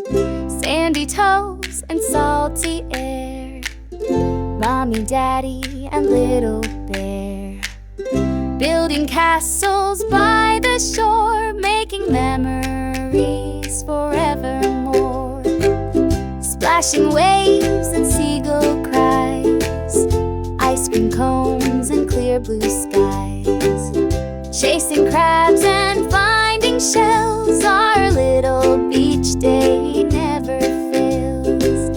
Sandy toes and salty air, mommy, daddy, and little bear, building castles by the shore, making memories forevermore. Splashing waves and seagull cries, ice cream cones and clear blue skies, chasing crabs and finding shells. Our little beach day never fails.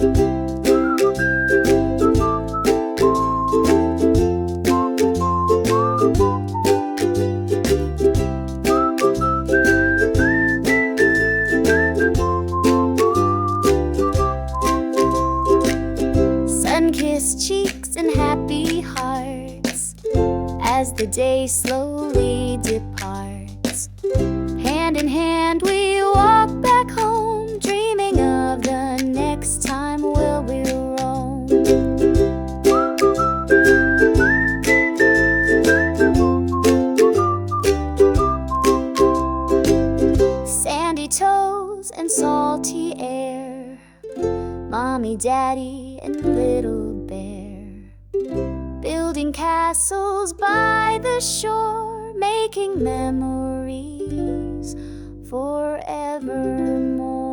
Sun-kissed cheeks and happy hearts as the day slowly departs. Hand in hand we walk back home, dreaming of the next time we'll roam. Sandy toes and salty air, mommy, daddy, and little bear, building castles by the shore, making memories forevermore.